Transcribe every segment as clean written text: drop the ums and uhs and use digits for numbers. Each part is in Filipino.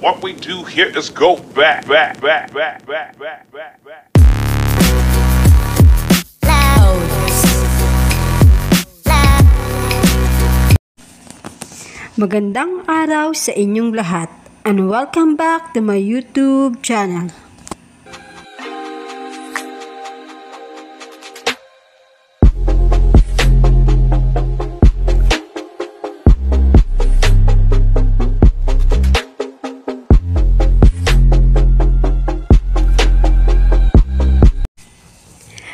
What we do here is go back. Magandang araw sa inyong lahat and welcome back to my YouTube channel.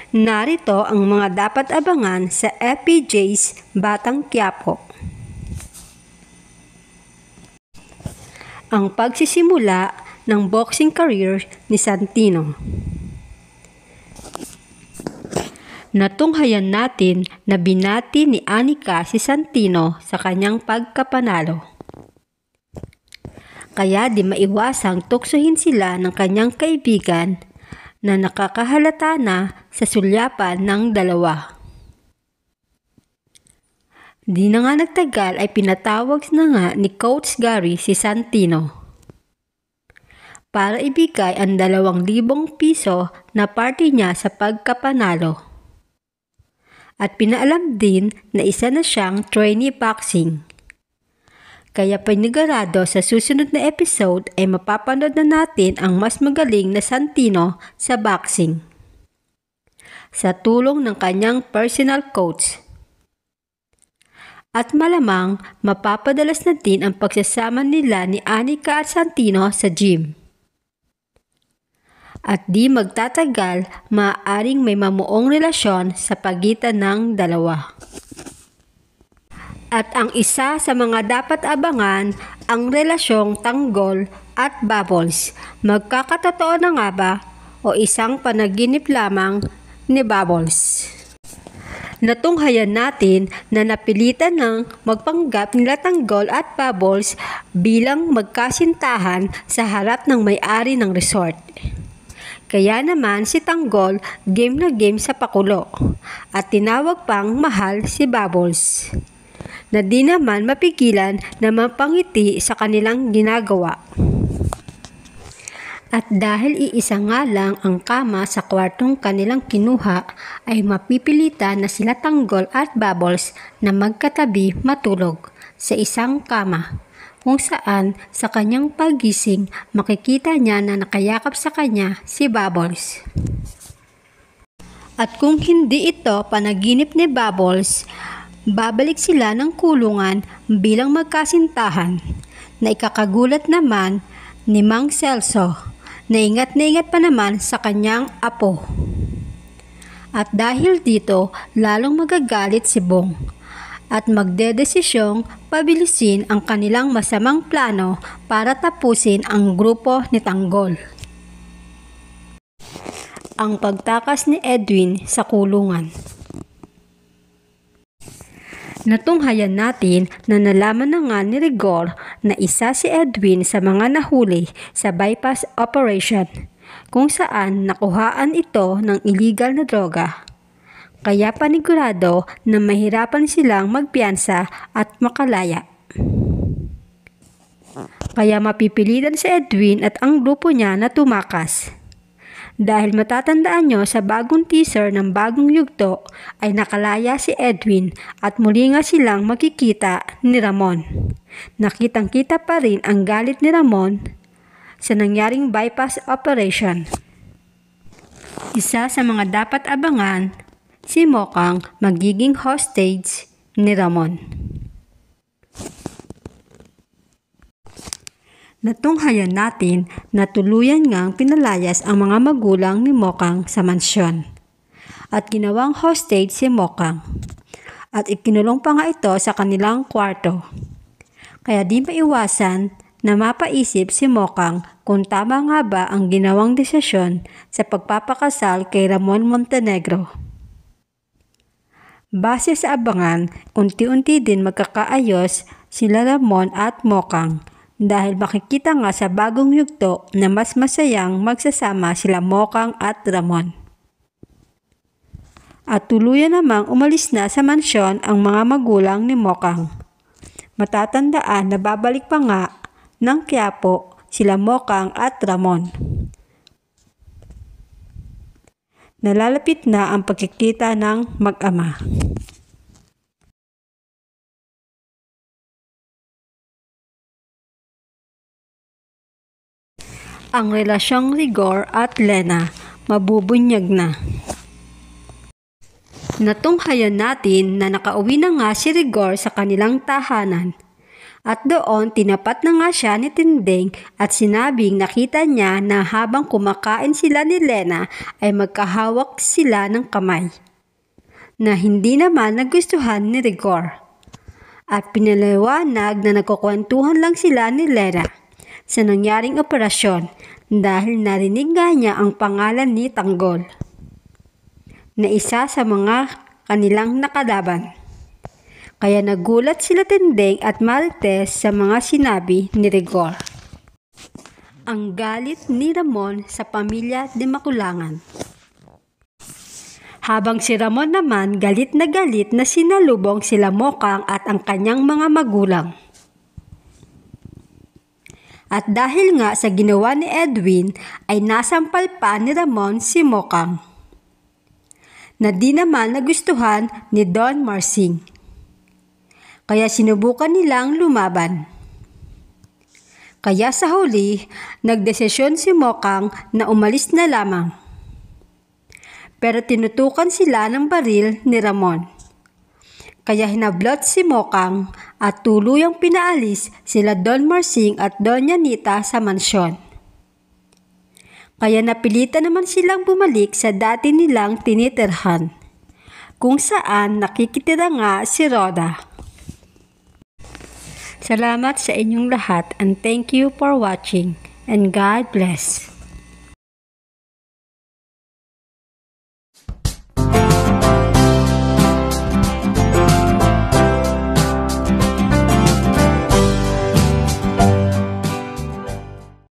Narito ang mga dapat abangan sa FPJ's Batang Quiapo. Ang pagsisimula ng boxing career ni Santino. Natunghayan natin na binati ni Anika si Santino sa kanyang pagkapanalo. Kaya di maiwasang tuksohin sila ng kanyang kaibigan na nakakahalata na sa sulyapan ng dalawa. Di na nga nagtagal ay pinatawag na nga ni Coach Gary si Santino para ibigay ang 2,000 piso na party niya sa pagkapanalo. At pinaalam din na isa na siyang trainee boxing. Kaya panigurado sa susunod na episode ay mapapanood na natin ang mas magaling na Santino sa boxing sa tulong ng kanyang personal coach. At malamang mapapadalas na din ang pagsasama nila ni Anika at Santino sa gym. At di magtatagal, maaaring may mamuong relasyon sa pagitan ng dalawa. At ang isa sa mga dapat abangan, ang relasyong Tanggol at Bubbles. Magkakatotoo na nga ba o isang panaginip lamang ni Bubbles? Natunghayan natin na napilitan ng magpanggap nila Tanggol at Bubbles bilang magkasintahan sa harap ng may-ari ng resort. Kaya naman si Tanggol game na game sa pakulo at tinawag pang mahal si Bubbles, na di naman mapigilan na mapangiti sa kanilang ginagawa. At dahil iisa nga lang ang kama sa kwartong kanilang kinuha, ay mapipilitan na sila Tanggol at Bubbles na magkatabi matulog sa isang kama, kung saan sa kanyang pagising makikita niya na nakayakap sa kanya si Bubbles. At kung hindi ito panaginip ni Bubbles, babalik sila ng kulungan bilang magkasintahan, na ikakagulat naman ni Mang Celso na ingat pa naman sa kanyang apo. At dahil dito, lalong magagalit si Bong at magdedesisyong pabilisin ang kanilang masamang plano para tapusin ang grupo ni Tanggol. Ang pagtakas ni Edwin sa kulungan. Natunghayan natin na nalaman na nga ni Rigor na isa si Edwin sa mga nahuli sa bypass operation, kung saan nakuhaan ito ng illegal na droga. Kaya panigurado na mahirapan silang magpiyansa at makalaya. Kaya mapipilitan si Edwin at ang grupo niya na tumakas. Dahil matatandaan nyo sa bagong teaser ng bagong yugto ay nakalaya si Edwin at muli nga silang makikita ni Ramon. Nakitang-kita pa rin ang galit ni Ramon sa nangyaring bypass operation. Isa sa mga dapat abangan, si Mokang magiging hostage ni Ramon. Natunghayan natin na tuluyan ngang pinalayas ang mga magulang ni Mokang sa mansyon at ginawang hostage si Mokang at ikinulong pa nga ito sa kanilang kwarto. Kaya di maiwasan na mapaisip si Mokang kung tama nga ba ang ginawang desisyon sa pagpapakasal kay Ramon Montenegro. Base sa abangan, unti-unti din magkakaayos sila Ramon at Mokang, dahil makikita nga sa bagong yugto na mas masayang magsasama sila Mokang at Ramon. At tuluyan namang umalis na sa mansyon ang mga magulang ni Mokang. Matatandaan na babalik pa nga ng Quiapo sila Mokang at Ramon. Nalalapit na ang pagkikita ng mag-ama. Ang relasyong Rigor at Lena mabubunyag na. Natunghayan natin na nakauwi na nga si Rigor sa kanilang tahanan. At doon tinapat na nga siya ni Tinding at sinabing nakita niya na habang kumakain sila ni Lena ay magkahawak sila ng kamay. Na hindi naman nagustuhan ni Rigor. At pinaliwanag na nagkukwentuhan lang sila ni Lena sa nangyaring operasyon dahil narinig nga niya ang pangalan ni Tanggol na isa sa mga kanilang nakalaban. Kaya nagulat sila Tinding at Marites sa mga sinabi ni Rigor. Ang galit ni Ramon sa pamilya de Maculangan. Habang si Ramon naman galit na sinalubong sila Mokang at ang kanyang mga magulang. At dahil nga sa ginawa ni Edwin ay nasampal pa ni Ramon si Mokang. Na di naman nagustuhan ni Don Marsing. Kaya sinubukan nilang lumaban. Kaya sa huli, nagdesisyon si Mokang na umalis na lamang. Pero tinutukan sila ng baril ni Ramon. Kaya hinablot si Mokang at tuluyang pinaalis sila Don Marsing at Doña Nita sa mansyon. Kaya napilitan naman silang bumalik sa dati nilang tinitirhan, kung saan nakikitira nga si Rhoda. Salamat sa inyong lahat and thank you for watching and God bless.